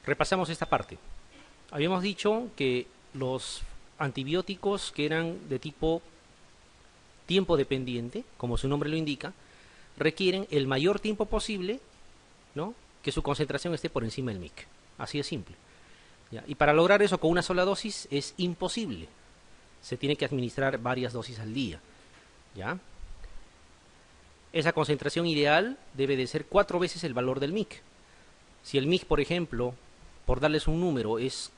Repasamos esta parte. Habíamos dicho que los antibióticos que eran de tipo tiempo dependiente, como su nombre lo indica, requieren el mayor tiempo posible, ¿no?, que su concentración esté por encima del MIC. Así de simple. ¿Ya? Y para lograr eso con una sola dosis es imposible. Se tiene que administrar varias dosis al día. ¿Ya? Esa concentración ideal debe de ser 4 veces el valor del MIC. Si el MIC, por ejemplo, por darles un número, es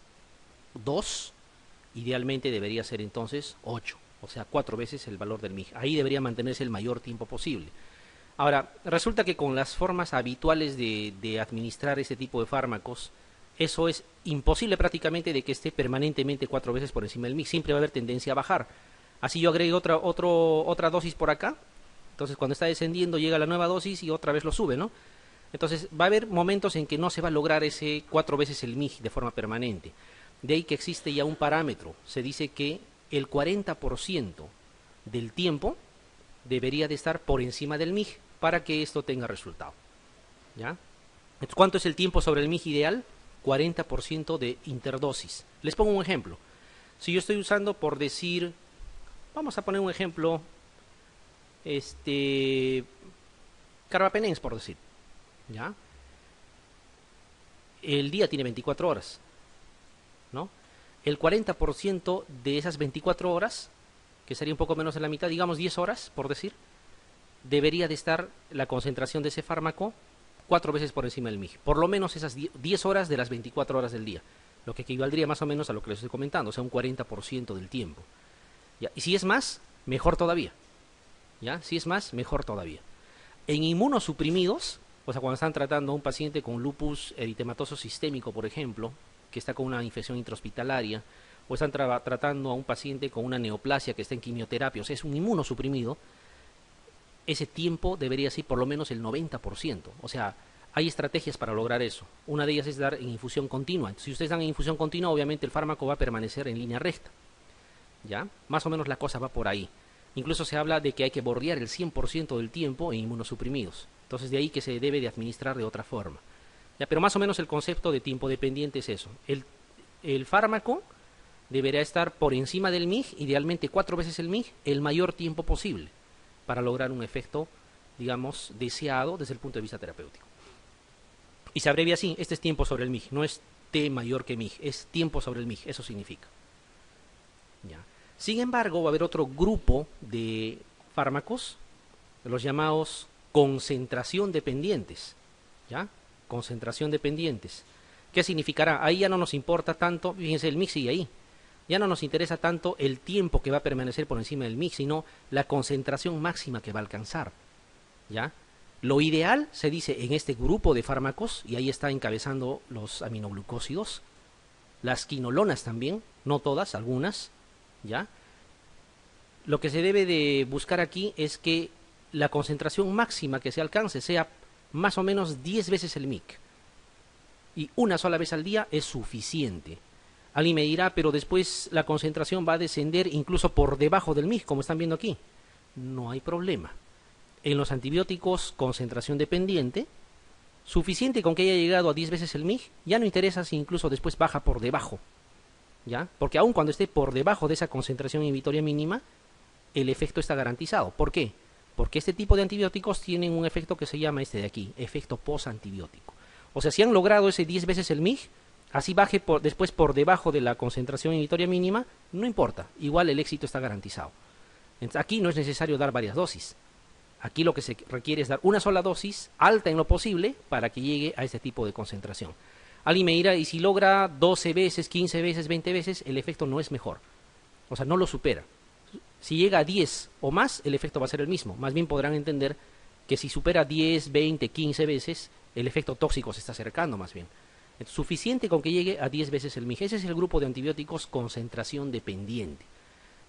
2, idealmente debería ser entonces 8. O sea, 4 veces el valor del MIC. Ahí debería mantenerse el mayor tiempo posible. Ahora, resulta que con las formas habituales de administrar este tipo de fármacos, eso es imposible prácticamente de que esté permanentemente 4 veces por encima del MIC. Siempre va a haber tendencia a bajar. Así yo agrego otra dosis por acá. Entonces, cuando está descendiendo, llega la nueva dosis y otra vez lo sube, ¿no? Entonces, va a haber momentos en que no se va a lograr ese 4 veces el MIC de forma permanente. De ahí que existe ya un parámetro. Se dice que el 40% del tiempo debería de estar por encima del MIC para que esto tenga resultado. ¿Ya? Entonces, ¿cuánto es el tiempo sobre el MIC ideal? 40% de interdosis. Les pongo un ejemplo. Si yo estoy usando, por decir, vamos a poner un ejemplo, carbapenems, por decir, ¿ya? El día tiene 24 horas, ¿no? El 40% de esas 24 horas, que sería un poco menos de la mitad, digamos 10 horas, por decir, debería de estar la concentración de ese fármaco 4 veces por encima del MIG. Por lo menos esas 10 horas de las 24 horas del día, lo que equivaldría más o menos a lo que les estoy comentando, o sea, un 40% del tiempo. ¿Ya? Y si es más, mejor todavía. ¿Ya? Si es más, mejor todavía. En inmunosuprimidos, o sea, cuando están tratando a un paciente con lupus eritematoso sistémico, por ejemplo, que está con una infección intrahospitalaria, o están tratando a un paciente con una neoplasia que está en quimioterapia, o sea, es un inmunosuprimido, ese tiempo debería ser por lo menos el 90%. O sea, hay estrategias para lograr eso. Una de ellas es dar en infusión continua. Si ustedes dan en infusión continua, obviamente el fármaco va a permanecer en línea recta. ¿Ya? Más o menos la cosa va por ahí. Incluso se habla de que hay que bordear el 100% del tiempo en inmunosuprimidos. Entonces, de ahí que se debe de administrar de otra forma. ¿Ya? Pero más o menos el concepto de tiempo dependiente es eso. El fármaco deberá estar por encima del MIG, idealmente 4 veces el MIG, el mayor tiempo posible, para lograr un efecto, digamos, deseado desde el punto de vista terapéutico. Y se abrevia así, este es tiempo sobre el MIG, no es T mayor que MIG, es tiempo sobre el MIG, eso significa. ¿Ya? Sin embargo, va a haber otro grupo de fármacos, los llamados concentración dependientes. ¿Ya? Concentración dependientes. ¿Qué significará? Ahí ya no nos importa tanto, fíjense, el MIG sigue ahí. Ya no nos interesa tanto el tiempo que va a permanecer por encima del MIG, sino la concentración máxima que va a alcanzar. ¿Ya? Lo ideal, se dice, en este grupo de fármacos, y ahí está encabezando los aminoglucósidos, las quinolonas también, no todas, algunas, ¿ya? Lo que se debe de buscar aquí es que la concentración máxima que se alcance sea más o menos 10 veces el MIG. Y una sola vez al día es suficiente. Alguien me dirá, pero después la concentración va a descender incluso por debajo del MIG, como están viendo aquí. No hay problema. En los antibióticos, concentración dependiente, suficiente con que haya llegado a 10 veces el MIG, ya no interesa si incluso después baja por debajo. ¿Ya? Porque aun cuando esté por debajo de esa concentración inhibitoria mínima, el efecto está garantizado. ¿Por qué? Porque este tipo de antibióticos tienen un efecto que se llama este de aquí, efecto posantibiótico. O sea, si han logrado ese 10 veces el MIG, así baje después por debajo de la concentración inhibitoria mínima, no importa, igual el éxito está garantizado. Entonces, aquí no es necesario dar varias dosis. Aquí lo que se requiere es dar una sola dosis, alta en lo posible, para que llegue a este tipo de concentración. Alguien me dirá, y si logra 12 veces, 15 veces, 20 veces, el efecto no es mejor. O sea, no lo supera. Si llega a 10 o más, el efecto va a ser el mismo. Más bien podrán entender que si supera 10, 20, 15 veces, el efecto tóxico se está acercando más bien. Es suficiente con que llegue a 10 veces el MIG. Ese es el grupo de antibióticos concentración dependiente.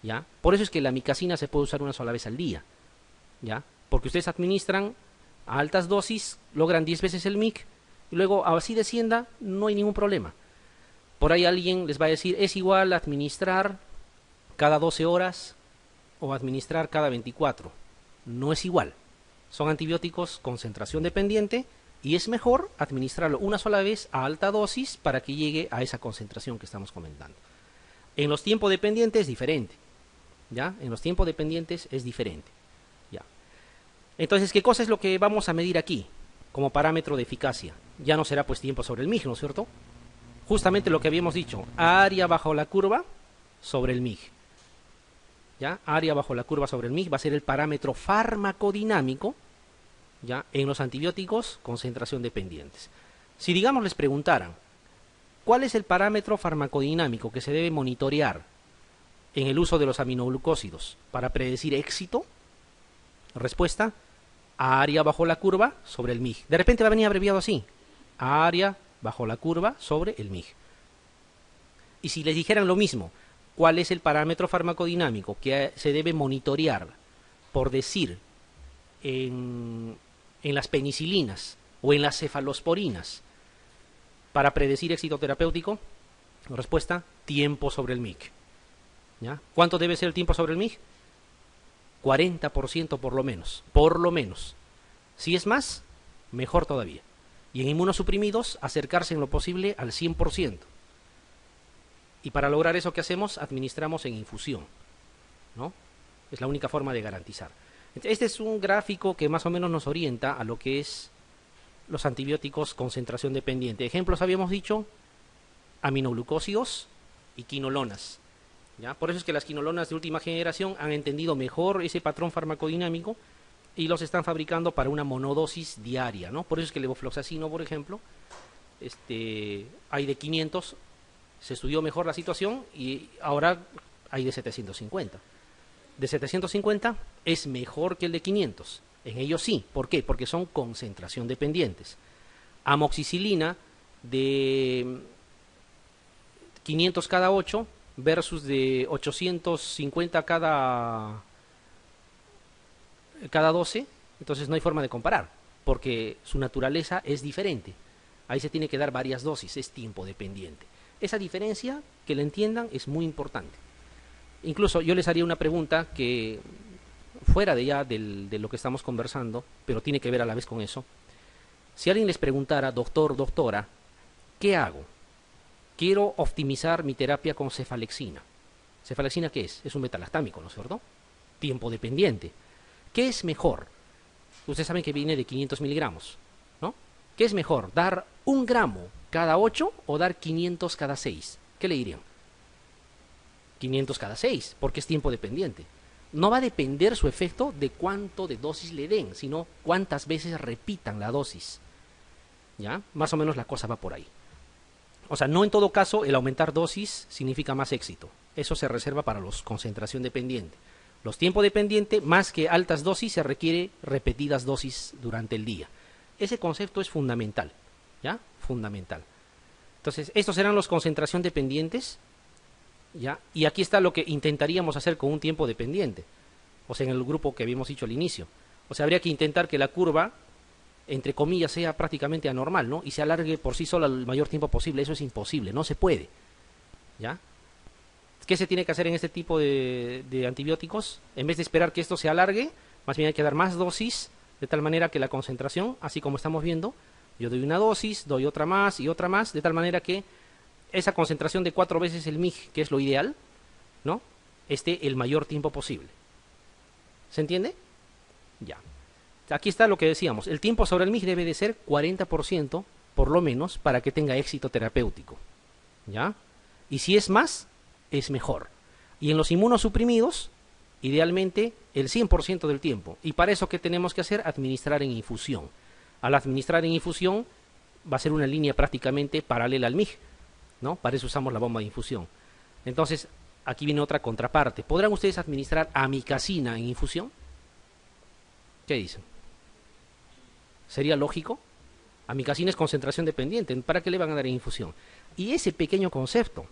¿Ya? Por eso es que la micacina se puede usar una sola vez al día. ¿Ya? Porque ustedes administran a altas dosis, logran 10 veces el MIG, y luego así descienda, no hay ningún problema. Por ahí alguien les va a decir, es igual administrar cada 12 horas o administrar cada 24. No es igual. Son antibióticos concentración dependiente, Y es mejor administrarlo una sola vez a alta dosis para que llegue a esa concentración que estamos comentando. En los tiempos dependientes es diferente. ¿Ya? En los tiempos dependientes es diferente. ¿Ya? Entonces, ¿qué cosa es lo que vamos a medir aquí como parámetro de eficacia? Ya no será pues tiempo sobre el MIG, ¿no es cierto? Justamente lo que habíamos dicho, área bajo la curva sobre el MIG. ¿Ya? Área bajo la curva sobre el MIG va a ser el parámetro farmacodinámico, ¿ya? En los antibióticos, concentración dependientes. Si digamos les preguntaran, ¿cuál es el parámetro farmacodinámico que se debe monitorear en el uso de los aminoglucósidos para predecir éxito? Respuesta, área bajo la curva sobre el MIG. De repente va a venir abreviado así, área bajo la curva sobre el MIG. Y si les dijeran lo mismo, ¿cuál es el parámetro farmacodinámico que se debe monitorear, por decir, en las penicilinas o en las cefalosporinas para predecir éxito terapéutico? Respuesta, tiempo sobre el MIG. ¿Ya? ¿Cuánto debe ser el tiempo sobre el MIG? 40% por lo menos. Por lo menos. Si es más, mejor todavía. Y en inmunosuprimidos, acercarse en lo posible al 100%. Y para lograr eso, ¿qué hacemos? Administramos en infusión, ¿no? Es la única forma de garantizar. Este es un gráfico que más o menos nos orienta a lo que es los antibióticos concentración dependiente. Ejemplos habíamos dicho, aminoglucósidos y quinolonas. ¿Ya? Por eso es que las quinolonas de última generación han entendido mejor ese patrón farmacodinámico y los están fabricando para una monodosis diaria, ¿no? Por eso es que el levofloxacino, por ejemplo, hay de 500, se estudió mejor la situación y ahora hay de 750. De 750 es mejor que el de 500. En ellos sí. ¿Por qué? Porque son concentración dependientes. Amoxicilina de 500 cada 8 versus de 850 cada 12, entonces no hay forma de comparar, porque su naturaleza es diferente. Ahí se tiene que dar varias dosis, es tiempo dependiente. Esa diferencia, que la entiendan, es muy importante. Incluso yo les haría una pregunta que, fuera de ya de lo que estamos conversando, pero tiene que ver a la vez con eso. Si alguien les preguntara, doctor, doctora, ¿qué hago? Quiero optimizar mi terapia con cefalexina. ¿Cefalexina qué es? Es un betalastámico, ¿no es cierto? Tiempo dependiente. ¿Qué es mejor? Ustedes saben que viene de 500 miligramos, ¿no? ¿Qué es mejor? ¿Dar 1 gramo cada 8 o dar 500 cada 6? ¿Qué le dirían? 500 cada 6, porque es tiempo dependiente. No va a depender su efecto de cuánto de dosis le den, sino cuántas veces repitan la dosis. ¿Ya? Más o menos la cosa va por ahí. O sea, no en todo caso el aumentar dosis significa más éxito. Eso se reserva para los concentración dependiente. Los tiempo dependiente, más que altas dosis, se requiere repetidas dosis durante el día. Ese concepto es fundamental, ¿ya? Fundamental. Entonces, estos serán los concentración dependientes, ¿ya? Y aquí está lo que intentaríamos hacer con un tiempo dependiente. O sea, en el grupo que habíamos dicho al inicio. O sea, habría que intentar que la curva, entre comillas, sea prácticamente anormal, ¿no? Y se alargue por sí sola el mayor tiempo posible. Eso es imposible, no se puede, ¿ya? ¿Qué se tiene que hacer en este tipo de antibióticos? En vez de esperar que esto se alargue, más bien hay que dar más dosis, de tal manera que la concentración, así como estamos viendo, yo doy una dosis, doy otra más y otra más, de tal manera que esa concentración de 4 veces el MIG, que es lo ideal, ¿no?, esté el mayor tiempo posible. ¿Se entiende? Ya. Aquí está lo que decíamos. El tiempo sobre el MIG debe de ser 40%, por lo menos, para que tenga éxito terapéutico. ¿Ya? Y si es más, es mejor. Y en los inmunosuprimidos, idealmente, el 100% del tiempo. Y para eso, ¿qué tenemos que hacer? Administrar en infusión. Al administrar en infusión, va a ser una línea prácticamente paralela al MIG, ¿no? Para eso usamos la bomba de infusión. Entonces, aquí viene otra contraparte. ¿Podrán ustedes administrar amicacina en infusión? ¿Qué dicen? ¿Sería lógico? Amicacina es concentración dependiente. ¿Para qué le van a dar en infusión? Y ese pequeño concepto,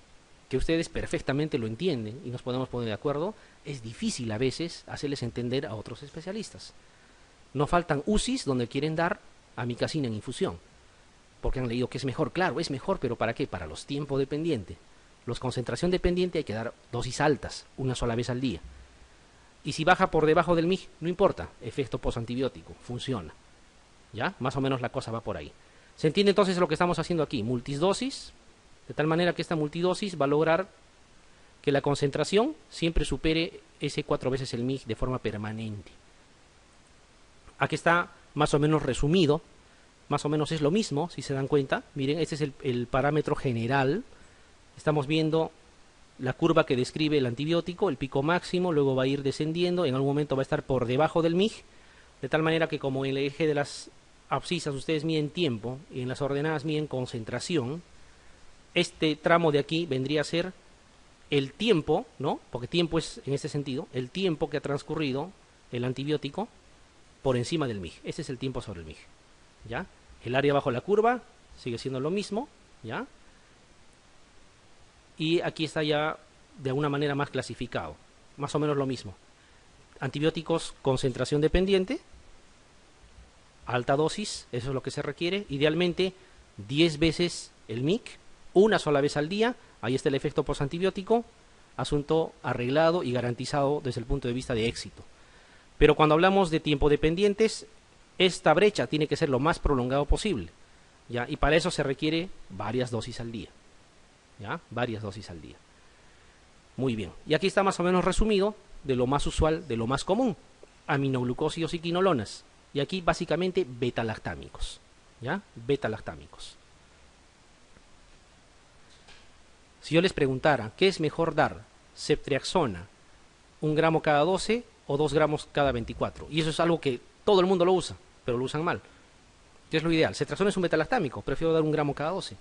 que ustedes perfectamente lo entienden y nos podemos poner de acuerdo, es difícil a veces hacerles entender a otros especialistas. No faltan UCIs donde quieren dar amicacina en infusión, porque han leído que es mejor. Claro, es mejor, pero ¿para qué? Para los tiempos dependientes. Los concentración dependiente hay que dar dosis altas, una sola vez al día. Y si baja por debajo del MIG, no importa, efecto posantibiótico, funciona. ¿Ya? Más o menos la cosa va por ahí. ¿Se entiende entonces lo que estamos haciendo aquí? Multidosis, de tal manera que esta multidosis va a lograr que la concentración siempre supere ese 4 veces el mg de forma permanente. Aquí está más o menos resumido, más o menos es lo mismo, si se dan cuenta. Miren, este es el parámetro general. Estamos viendo la curva que describe el antibiótico, el pico máximo, luego va a ir descendiendo, en algún momento va a estar por debajo del mg, de tal manera que como en el eje de las abscisas ustedes miden tiempo y en las ordenadas miden concentración, este tramo de aquí vendría a ser el tiempo, ¿no? Porque tiempo es, en este sentido, el tiempo que ha transcurrido el antibiótico por encima del mg. Este es el tiempo sobre el mg, ¿ya? El área bajo la curva sigue siendo lo mismo, ¿ya? Y aquí está ya de alguna manera más clasificado, más o menos lo mismo. Antibióticos concentración dependiente, alta dosis, eso es lo que se requiere, idealmente 10 veces el mg, una sola vez al día. Ahí está el efecto postantibiótico, asunto arreglado y garantizado desde el punto de vista de éxito. Pero cuando hablamos de tiempo dependientes, esta brecha tiene que ser lo más prolongado posible, ¿ya? Y para eso se requiere varias dosis al día, ¿ya? Varias dosis al día. Muy bien. Y aquí está más o menos resumido de lo más usual, de lo más común. Aminoglucósidos y quinolonas. Y aquí básicamente beta-lactámicos, ¿ya? Beta-lactámicos. Si yo les preguntara, ¿qué es mejor dar? Ceftriaxona, 1 gramo cada 12 o 2 gramos cada 24. Y eso es algo que todo el mundo lo usa, pero lo usan mal. ¿Qué es lo ideal? Ceftriaxona es un beta-lactámico, prefiero dar 1 gramo cada 12,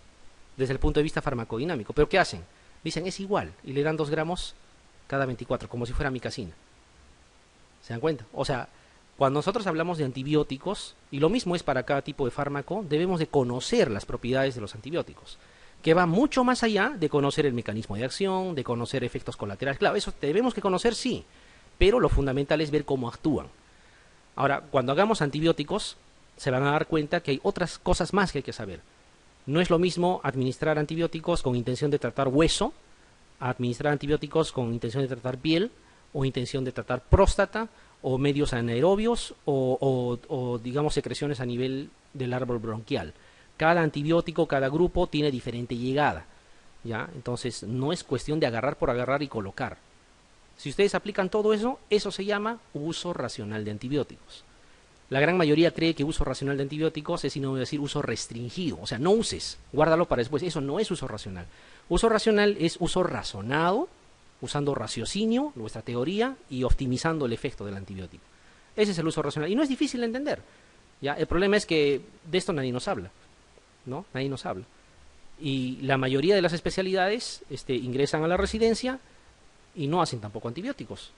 desde el punto de vista farmacodinámico. ¿Pero qué hacen? Dicen, es igual, y le dan 2 gramos cada 24, como si fuera micacina. ¿Se dan cuenta? O sea, cuando nosotros hablamos de antibióticos, y lo mismo es para cada tipo de fármaco, debemos de conocer las propiedades de los antibióticos, que va mucho más allá de conocer el mecanismo de acción, de conocer efectos colaterales. Claro, eso debemos que conocer, sí, pero lo fundamental es ver cómo actúan. Ahora, cuando hagamos antibióticos, se van a dar cuenta que hay otras cosas más que hay que saber. No es lo mismo administrar antibióticos con intención de tratar hueso, a administrar antibióticos con intención de tratar piel, o intención de tratar próstata, o medios anaerobios, o digamos secreciones a nivel del árbol bronquial. Cada antibiótico, cada grupo tiene diferente llegada, ¿ya? Entonces no es cuestión de agarrar por agarrar y colocar. Si ustedes aplican todo eso, eso se llama uso racional de antibióticos. La gran mayoría cree que uso racional de antibióticos es sinónimo de decir uso restringido. O sea, no uses, guárdalo para después. Eso no es uso racional. Uso racional es uso razonado, usando raciocinio, nuestra teoría, y optimizando el efecto del antibiótico. Ese es el uso racional. Y no es difícil de entender, ¿ya? El problema es que de esto nadie nos habla, ¿no? Nadie nos habla. Y la mayoría de las especialidades ingresan a la residencia y no hacen tampoco antibióticos.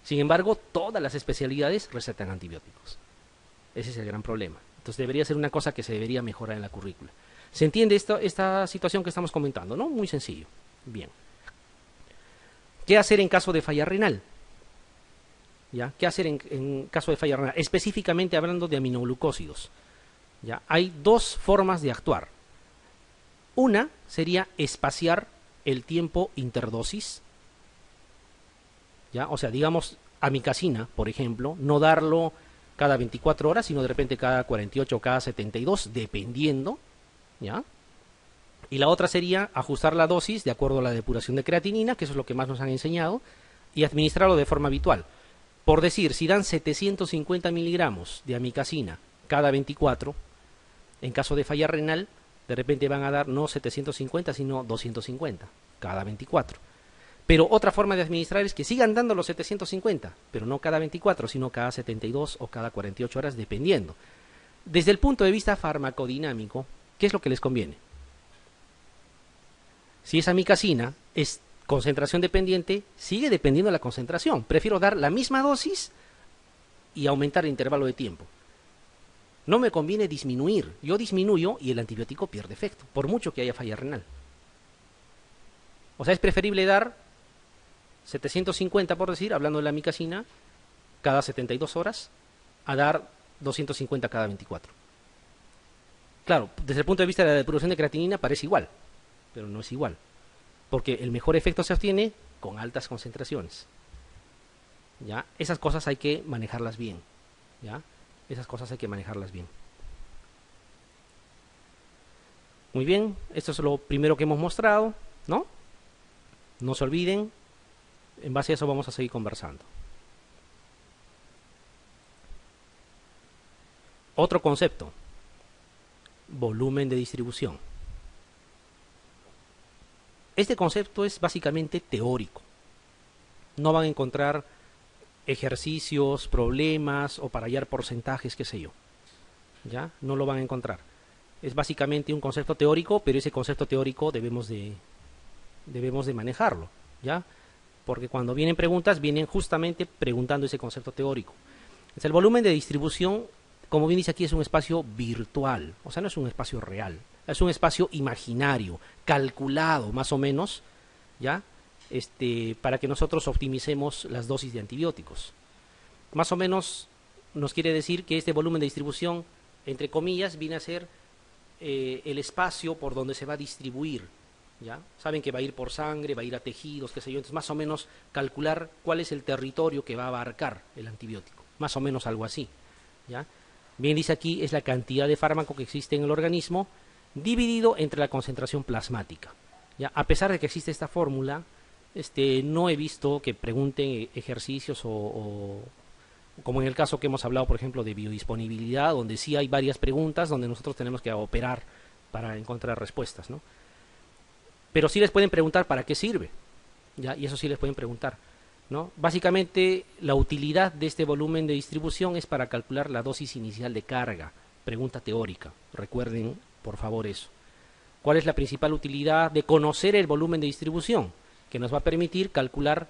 Sin embargo, todas las especialidades recetan antibióticos. Ese es el gran problema. Entonces debería ser una cosa que se debería mejorar en la currícula. ¿Se entiende esta situación que estamos comentando, no? Muy sencillo. Bien. ¿Qué hacer en caso de falla renal? ¿Ya? ¿Qué hacer en caso de falla renal? Específicamente hablando de aminoglucósidos. ¿Ya? Hay dos formas de actuar. Una sería espaciar el tiempo interdosis. ¿Ya? O sea, digamos, amicacina, por ejemplo, no darlo cada 24 horas, sino de repente cada 48 o cada 72, dependiendo, ¿ya? Y la otra sería ajustar la dosis de acuerdo a la depuración de creatinina, que eso es lo que más nos han enseñado, y administrarlo de forma habitual. Por decir, si dan 750 miligramos de amicacina cada 24, en caso de falla renal, de repente van a dar no 750, sino 250 cada 24. Pero otra forma de administrar es que sigan dando los 750, pero no cada 24, sino cada 72 o cada 48 horas, dependiendo. Desde el punto de vista farmacodinámico, ¿qué es lo que les conviene? Si esa amicacina es concentración dependiente, sigue dependiendo de la concentración. Prefiero dar la misma dosis y aumentar el intervalo de tiempo. No me conviene disminuir. Yo disminuyo y el antibiótico pierde efecto, por mucho que haya falla renal. O sea, es preferible dar 750, por decir, hablando de la amicacina, cada 72 horas, a dar 250 cada 24. Claro, desde el punto de vista de la depuración de creatinina parece igual, pero no es igual, porque el mejor efecto se obtiene con altas concentraciones. ¿Ya? Esas cosas hay que manejarlas bien, ¿ya? Esas cosas hay que manejarlas bien. Muy bien, esto es lo primero que hemos mostrado, ¿no? No se olviden, en base a eso vamos a seguir conversando. Otro concepto, volumen de distribución. Este concepto es básicamente teórico. No van a encontrar ejercicios, problemas o para hallar porcentajes, qué sé yo. ¿Ya? No lo van a encontrar. Es básicamente un concepto teórico, pero ese concepto teórico debemos de manejarlo, ¿ya? Porque cuando vienen preguntas, vienen justamente preguntando ese concepto teórico. El volumen de distribución, como bien dice aquí, es un espacio virtual, o sea, no es un espacio real, es un espacio imaginario, calculado más o menos, ¿ya? Para que nosotros optimicemos las dosis de antibióticos. Más o menos nos quiere decir que este volumen de distribución, entre comillas, viene a ser el espacio por donde se va a distribuir, ¿ya? Saben que va a ir por sangre, va a ir a tejidos, qué sé yo, entonces más o menos calcular cuál es el territorio que va a abarcar el antibiótico, más o menos algo así, ¿ya? Bien dice aquí, es la cantidad de fármaco que existe en el organismo dividido entre la concentración plasmática, ¿ya? A pesar de que existe esta fórmula, no he visto que pregunten ejercicios o como en el caso que hemos hablado, por ejemplo, de biodisponibilidad, donde sí hay varias preguntas, donde nosotros tenemos que operar para encontrar respuestas, ¿no? Pero sí les pueden preguntar para qué sirve, ¿ya? Y eso sí les pueden preguntar, ¿no? Básicamente, la utilidad de este volumen de distribución es para calcular la dosis inicial de carga, pregunta teórica, recuerden por favor eso. ¿Cuál es la principal utilidad de conocer el volumen de distribución? Que nos va a permitir calcular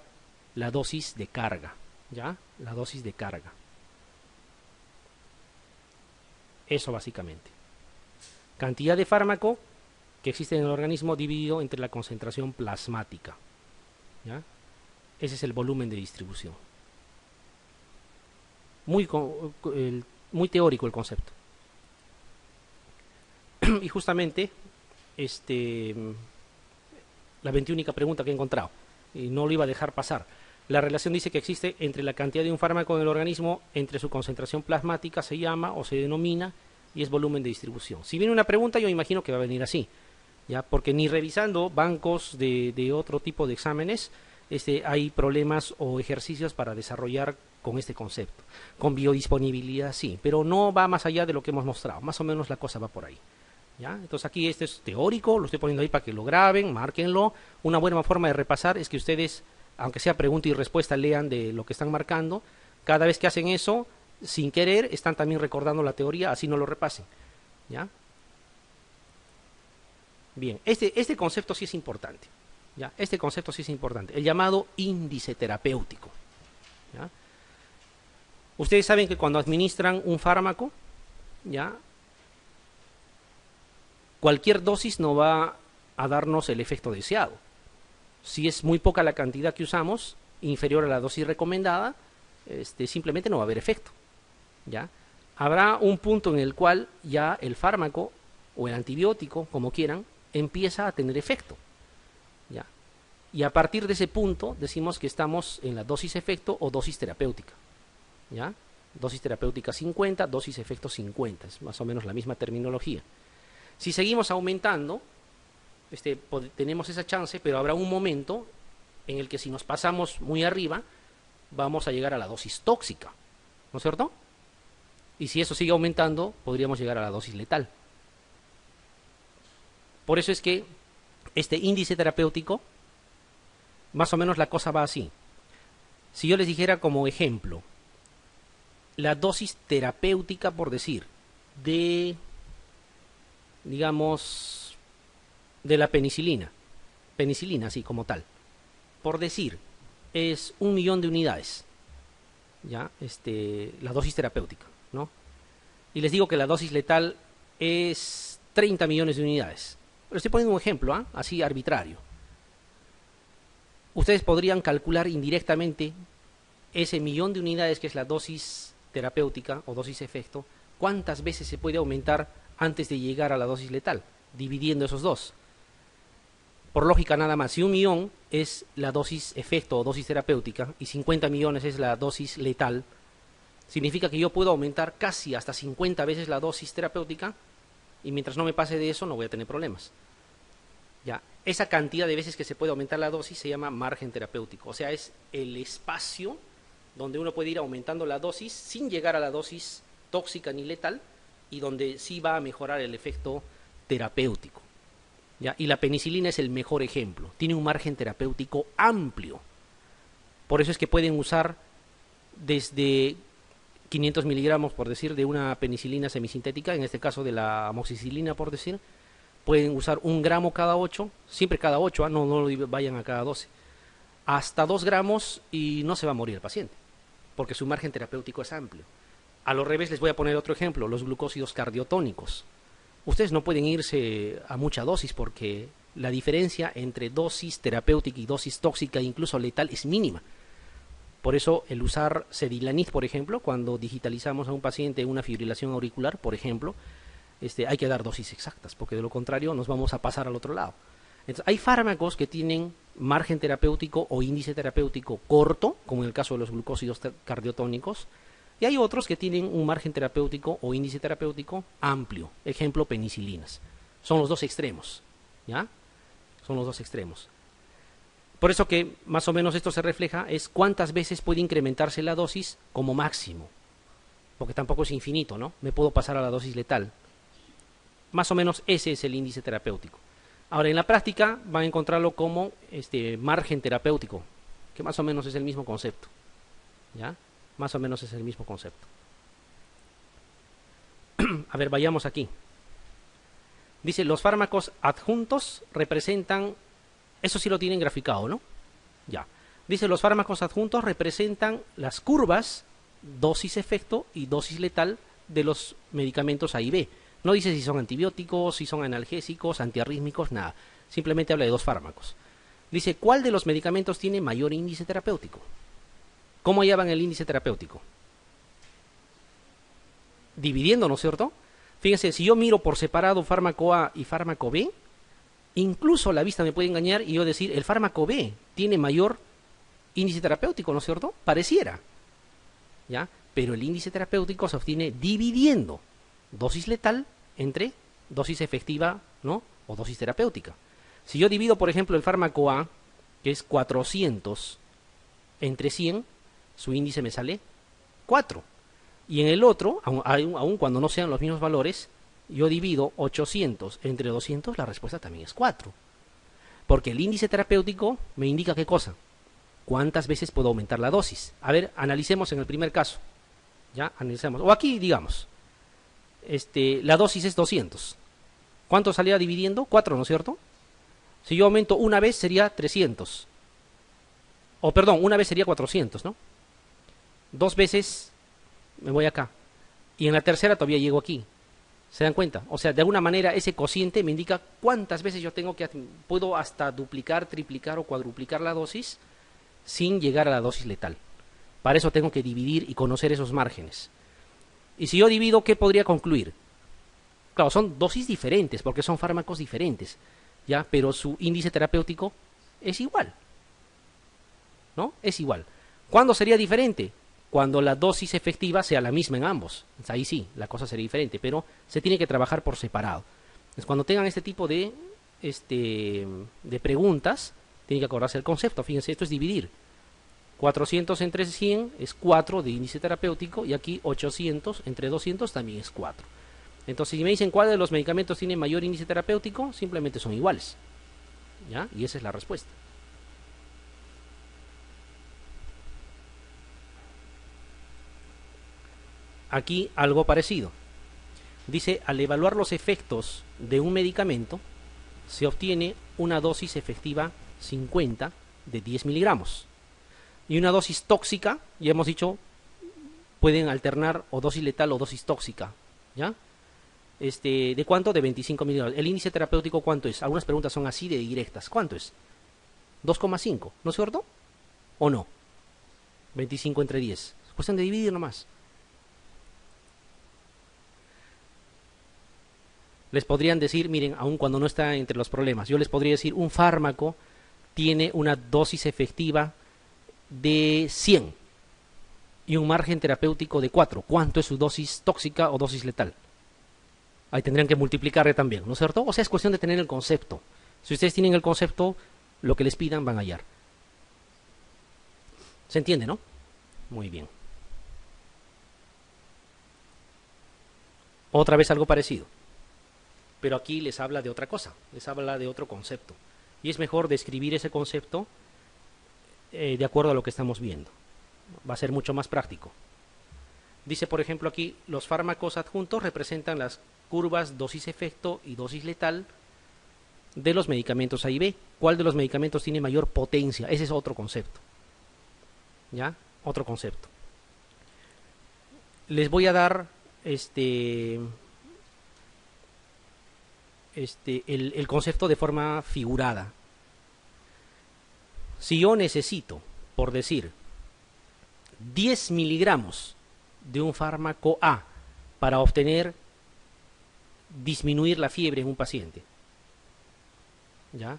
la dosis de carga, ¿ya? La dosis de carga. Eso básicamente. Cantidad de fármaco que existe en el organismo dividido entre la concentración plasmática, ¿ya? Ese es el volumen de distribución. Muy teórico el concepto. Y justamente, la 21ª pregunta que he encontrado, y no lo iba a dejar pasar. La relación dice que existe entre la cantidad de un fármaco en el organismo, entre su concentración plasmática, se llama o se denomina, y es volumen de distribución. Si viene una pregunta, yo imagino que va a venir así, ¿ya? Porque ni revisando bancos de otro tipo de exámenes, hay problemas o ejercicios para desarrollar con este concepto. Con biodisponibilidad sí, pero no va más allá de lo que hemos mostrado. Más o menos la cosa va por ahí, ¿ya? Entonces aquí este es teórico, lo estoy poniendo ahí para que lo graben, márquenlo. Una buena forma de repasar es que ustedes, aunque sea pregunta y respuesta, lean de lo que están marcando. Cada vez que hacen eso, sin querer, están también recordando la teoría, así no lo repasen, ¿ya? Bien, este concepto sí es importante, ¿ya? Este concepto sí es importante, el llamado índice terapéutico, ¿ya? Ustedes saben que cuando administran un fármaco, ¿ya?, cualquier dosis no va a darnos el efecto deseado. Si es muy poca la cantidad que usamos, inferior a la dosis recomendada, simplemente no va a haber efecto, ¿ya? Habrá un punto en el cual ya el fármaco o el antibiótico, como quieran, empieza a tener efecto, ¿ya? Y a partir de ese punto decimos que estamos en la dosis efecto o dosis terapéutica, ¿ya? Dosis terapéutica 50, dosis efecto 50, es más o menos la misma terminología. Si seguimos aumentando, tenemos esa chance, pero habrá un momento en el que si nos pasamos muy arriba, vamos a llegar a la dosis tóxica, ¿no es cierto? Y si eso sigue aumentando, podríamos llegar a la dosis letal. Por eso es que este índice terapéutico, más o menos la cosa va así. Si yo les dijera como ejemplo, la dosis terapéutica, por decir, digamos, de la penicilina así como tal, por decir, es 1 millón de unidades, ¿ya? La dosis terapéutica, ¿no? Y les digo que la dosis letal es 30 millones de unidades. Pero estoy poniendo un ejemplo, así arbitrario. Ustedes podrían calcular indirectamente ese millón de unidades que es la dosis terapéutica o dosis efecto, cuántas veces se puede aumentar antes de llegar a la dosis letal, dividiendo esos dos. Por lógica nada más, si 1 millón es la dosis efecto o dosis terapéutica y 50 millones es la dosis letal, significa que yo puedo aumentar casi hasta 50 veces la dosis terapéutica y mientras no me pase de eso no voy a tener problemas. Ya, esa cantidad de veces que se puede aumentar la dosis se llama margen terapéutico, o sea, es el espacio donde uno puede ir aumentando la dosis sin llegar a la dosis tóxica ni letal y donde sí va a mejorar el efecto terapéutico. ¿Ya? Y la penicilina es el mejor ejemplo, tiene un margen terapéutico amplio, por eso es que pueden usar desde 500 miligramos, por decir, de una penicilina semisintética, en este caso de la amoxicilina, por decir, pueden usar 1 gramo cada 8, siempre cada 8, no vayan a cada 12, hasta 2 gramos y no se va a morir el paciente, porque su margen terapéutico es amplio. A lo revés les voy a poner otro ejemplo, los glucósidos cardiotónicos. Ustedes no pueden irse a mucha dosis porque la diferencia entre dosis terapéutica y dosis tóxica, incluso letal, es mínima. Por eso el usar Sedilanib, por ejemplo, cuando digitalizamos a un paciente una fibrilación auricular, por ejemplo, hay que dar dosis exactas, porque de lo contrario nos vamos a pasar al otro lado. Entonces, hay fármacos que tienen margen terapéutico o índice terapéutico corto, como en el caso de los glucósidos cardiotónicos, y hay otros que tienen un margen terapéutico o índice terapéutico amplio. Ejemplo, penicilinas. Son los dos extremos, ¿ya? Son los dos extremos. Por eso que más o menos esto se refleja es cuántas veces puede incrementarse la dosis como máximo. Porque tampoco es infinito, ¿no? Me puedo pasar a la dosis letal. Más o menos ese es el índice terapéutico. Ahora, en la práctica van a encontrarlo como margen terapéutico, que más o menos es el mismo concepto. ¿Ya? Más o menos es el mismo concepto. A ver, vayamos aquí. Dice, los fármacos adjuntos representan... Eso sí lo tienen graficado, ¿no? Ya. Dice, los fármacos adjuntos representan las curvas, dosis-efecto y dosis letal de los medicamentos A y B. No dice si son antibióticos, si son analgésicos, antiarrítmicos, nada. Simplemente habla de 2 fármacos. Dice, ¿cuál de los medicamentos tiene mayor índice terapéutico? ¿Cómo hallaban el índice terapéutico? Dividiendo, ¿no es cierto? Fíjense, si yo miro por separado fármaco A y fármaco B, incluso la vista me puede engañar y yo decir, el fármaco B tiene mayor índice terapéutico, ¿no es cierto? Pareciera, ¿ya? Pero el índice terapéutico se obtiene dividiendo dosis letal entre dosis efectiva, ¿no? O dosis terapéutica. Si yo divido, por ejemplo, el fármaco A, que es 400 entre 100, su índice me sale 4. Y en el otro, aun cuando no sean los mismos valores, yo divido 800 entre 200, la respuesta también es 4. Porque el índice terapéutico me indica ¿qué cosa? ¿Cuántas veces puedo aumentar la dosis? A ver, analicemos en el primer caso. ¿Ya? Analicemos. O aquí, digamos, la dosis es 200. ¿Cuánto salía dividiendo? 4, ¿no es cierto? Si yo aumento una vez sería 300. O perdón, una vez sería 400, ¿no? 2 veces me voy acá. Y en la tercera todavía llego aquí. ¿Se dan cuenta? O sea, de alguna manera ese cociente me indica cuántas veces yo puedo hasta duplicar, triplicar o cuadruplicar la dosis sin llegar a la dosis letal. Para eso tengo que dividir y conocer esos márgenes. Y si yo divido, ¿qué podría concluir? Claro, son dosis diferentes porque son fármacos diferentes, ¿ya? Pero su índice terapéutico es igual, ¿no? Es igual. ¿Cuándo sería diferente? Cuando la dosis efectiva sea la misma en ambos. Ahí sí, la cosa sería diferente, pero se tiene que trabajar por separado. Entonces, cuando tengan este tipo de preguntas, tienen que acordarse del concepto. Fíjense, esto es dividir. 400 entre 100 es 4 de índice terapéutico y aquí 800 entre 200 también es 4. Entonces, si me dicen cuál de los medicamentos tiene mayor índice terapéutico, simplemente son iguales. ¿Ya? Y esa es la respuesta. Aquí algo parecido. Dice, al evaluar los efectos de un medicamento, se obtiene una dosis efectiva 50 de 10 miligramos. Y una dosis tóxica, ya hemos dicho, pueden alternar o dosis letal o dosis tóxica. ¿Ya? ¿De cuánto? De 25 miligramos. ¿El índice terapéutico cuánto es? Algunas preguntas son así de directas. ¿Cuánto es? 2,5. ¿No es cierto? ¿O no? 25 entre 10. Es cuestión de dividir nomás. Les podrían decir, miren, aun cuando no está entre los problemas, yo les podría decir, un fármaco tiene una dosis efectiva de 100 y un margen terapéutico de 4. ¿Cuánto es su dosis tóxica o dosis letal? Ahí tendrían que multiplicarle también, ¿no es cierto? O sea, es cuestión de tener el concepto. Si ustedes tienen el concepto, lo que les pidan van a hallar. ¿Se entiende, no? Muy bien. Otra vez algo parecido. Pero aquí les habla de otra cosa, les habla de otro concepto. Y es mejor describir ese concepto de acuerdo a lo que estamos viendo. Va a ser mucho más práctico. Dice, por ejemplo, aquí, los fármacos adjuntos representan las curvas dosis-efecto y dosis letal de los medicamentos A y B. ¿Cuál de los medicamentos tiene mayor potencia? Ese es otro concepto. ¿Ya? Otro concepto. Les voy a dar el concepto de forma figurada. Si yo necesito, por decir, 10 miligramos de un fármaco A para disminuir la fiebre en un paciente, ¿ya?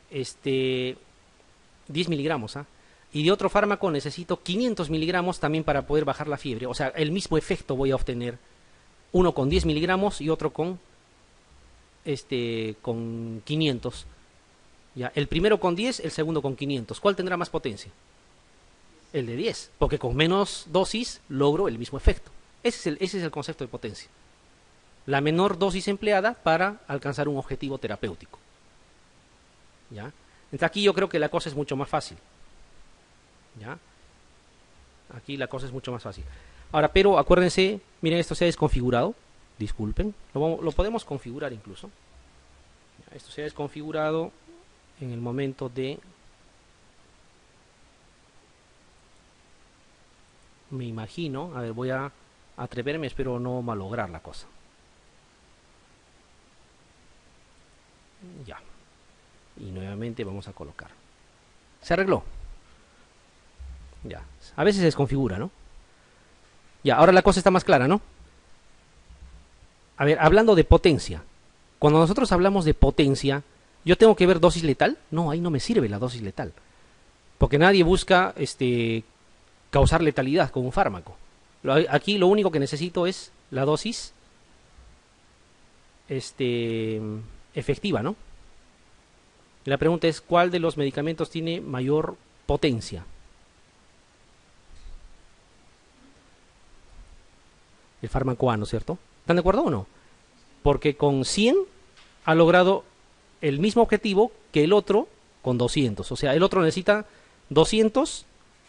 10 miligramos, ¿ah? Y de otro fármaco necesito 500 miligramos también para poder bajar la fiebre. O sea, el mismo efecto voy a obtener. Uno con 10 miligramos y otro con 500. ¿Ya? El primero con 10, el segundo con 500. ¿Cuál tendrá más potencia? El de 10, porque con menos dosis logro el mismo efecto. Ese es el concepto de potencia. La menor dosis empleada para alcanzar un objetivo terapéutico. ¿Ya? Entonces aquí yo creo que la cosa es mucho más fácil. ¿Ya? Aquí la cosa es mucho más fácil. Ahora, pero acuérdense, miren, esto se ha desconfigurado. Disculpen, lo podemos configurar incluso. ¿Ya? Esto se ha desconfigurado en el momento de... Me imagino, a ver, voy a atreverme, espero no malograr la cosa. Ya. Y nuevamente vamos a colocar. ¿Se arregló? Ya. A veces se desconfigura, ¿no? Ya, ahora la cosa está más clara, ¿no? A ver, hablando de potencia. Cuando nosotros hablamos de potencia, ¿yo tengo que ver dosis letal? No, ahí no me sirve la dosis letal. Porque nadie busca causar letalidad con un fármaco. Aquí lo único que necesito es la dosis efectiva, ¿no? Y la pregunta es, ¿cuál de los medicamentos tiene mayor potencia? El fármaco A, ¿no es cierto? ¿Están de acuerdo o no? Porque con 100 ha logrado el mismo objetivo que el otro con 200. O sea, el otro necesita 200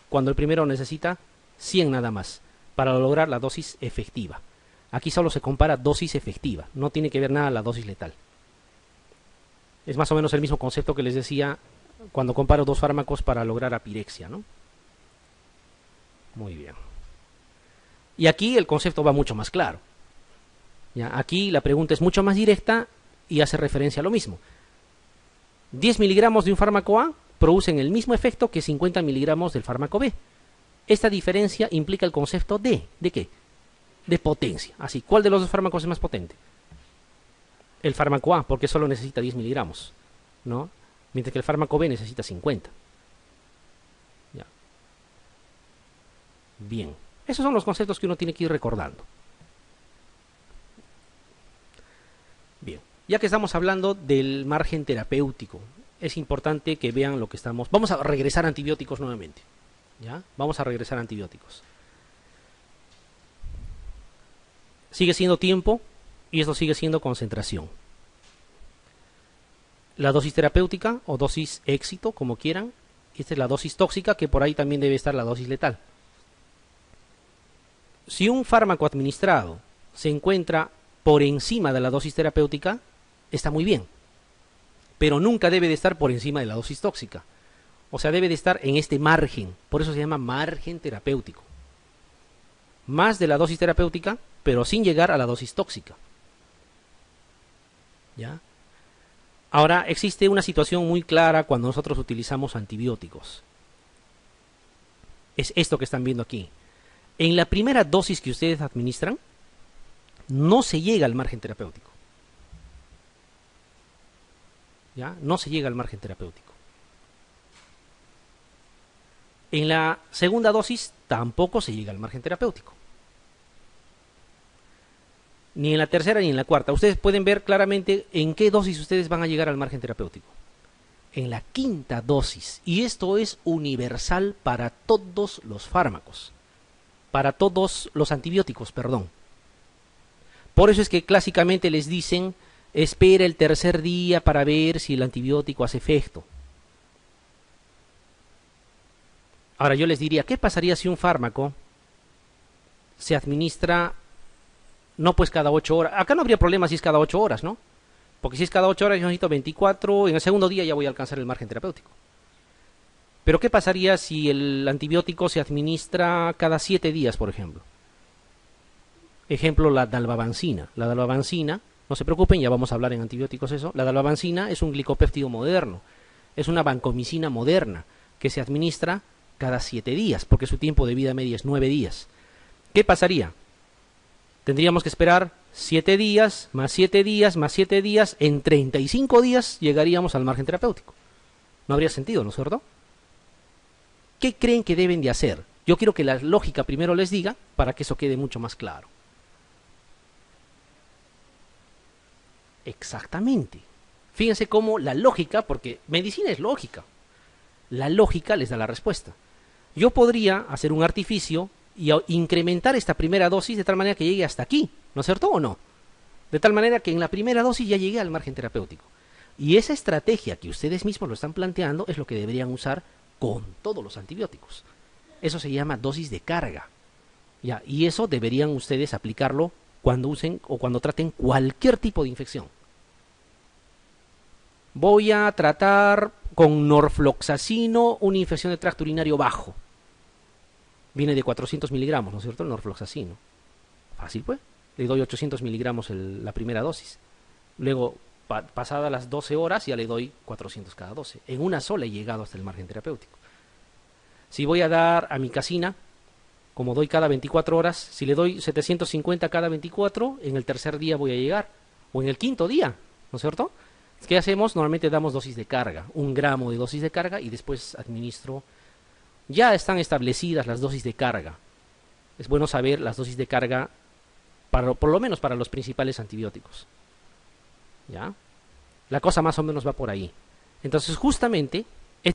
cuando el primero necesita 100 nada más para lograr la dosis efectiva. Aquí solo se compara dosis efectiva, no tiene que ver nada la dosis letal. Es más o menos el mismo concepto que les decía cuando comparo dos fármacos para lograr apirexia, ¿no? Muy bien. Y aquí el concepto va mucho más claro. ¿Ya? Aquí la pregunta es mucho más directa y hace referencia a lo mismo. 10 miligramos de un fármaco A producen el mismo efecto que 50 miligramos del fármaco B. Esta diferencia implica el concepto ¿de qué? De potencia. Así, ¿cuál de los dos fármacos es más potente? El fármaco A, porque solo necesita 10 miligramos, ¿no? Mientras que el fármaco B necesita 50. ¿Ya? Bien. Esos son los conceptos que uno tiene que ir recordando. Bien. Ya que estamos hablando del margen terapéutico, es importante que vean lo que estamos... Vamos a regresar a antibióticos nuevamente. ¿Ya? Vamos a regresar a antibióticos. Sigue siendo tiempo y esto sigue siendo concentración. La dosis terapéutica o dosis éxito, como quieran. Esta es la dosis tóxica, que por ahí también debe estar la dosis letal. Si un fármaco administrado se encuentra por encima de la dosis terapéutica, está muy bien. Pero nunca debe de estar por encima de la dosis tóxica. O sea, debe de estar en este margen. Por eso se llama margen terapéutico. Más de la dosis terapéutica, pero sin llegar a la dosis tóxica. ¿Ya? Ahora, existe una situación muy clara cuando nosotros utilizamos antibióticos. Es esto que están viendo aquí. En la primera dosis que ustedes administran, no se llega al margen terapéutico. ¿Ya? No se llega al margen terapéutico. En la segunda dosis tampoco se llega al margen terapéutico. ni en la tercera ni en la cuarta. Ustedes pueden ver claramente en qué dosis ustedes van a llegar al margen terapéutico. En la quinta dosis. Y esto es universal para todos los fármacos. Para todos los antibióticos, perdón. Por eso es que clásicamente les dicen, espera el tercer día para ver si el antibiótico hace efecto. Ahora yo les diría, ¿qué pasaría si un fármaco se administra, no pues cada 8 horas? Acá no habría problema si es cada 8 horas, ¿no? Porque si es cada 8 horas yo necesito 24, en el segundo día ya voy a alcanzar el margen terapéutico. Pero ¿qué pasaría si el antibiótico se administra cada 7 días, por ejemplo? Ejemplo, la dalbavancina. La dalbavancina, no se preocupen, ya vamos a hablar en antibióticos eso. La dalbavancina es un glicopéptido moderno, es una vancomicina moderna que se administra cada 7 días, porque su tiempo de vida media es 9 días. ¿Qué pasaría? Tendríamos que esperar 7 días, más 7 días, más 7 días, en 35 días llegaríamos al margen terapéutico. No habría sentido, ¿no es cierto? ¿Qué creen que deben de hacer? Yo quiero que la lógica primero les diga, para que eso quede mucho más claro. Exactamente. Fíjense cómo la lógica, porque medicina es lógica, la lógica les da la respuesta. Yo podría hacer un artificio y incrementar esta primera dosis de tal manera que llegue hasta aquí, ¿no es cierto o no? De tal manera que en la primera dosis ya llegué al margen terapéutico. Y esa estrategia que ustedes mismos lo están planteando es lo que deberían usar con todos los antibióticos. Eso se llama dosis de carga. Ya, y eso deberían ustedes aplicarlo cuando usen o cuando traten cualquier tipo de infección. Voy a tratar con norfloxacino una infección de tracto urinario bajo. Viene de 400 miligramos, ¿no es cierto? El norfloxacino. Fácil, pues. Le doy 800 miligramos la primera dosis. Luego, pasadas las 12 horas, ya le doy 400 cada 12. En una sola he llegado hasta el margen terapéutico. Si voy a dar amicacina, como doy cada 24 horas, si le doy 750 cada 24, en el tercer día voy a llegar. O en el quinto día, ¿no es cierto? ¿Qué hacemos? Normalmente damos dosis de carga. 1 gramo de dosis de carga y después administro. Ya están establecidas las dosis de carga. Es bueno saber las dosis de carga, por lo menos para los principales antibióticos. ¿Ya? La cosa más o menos va por ahí. Entonces, justamente,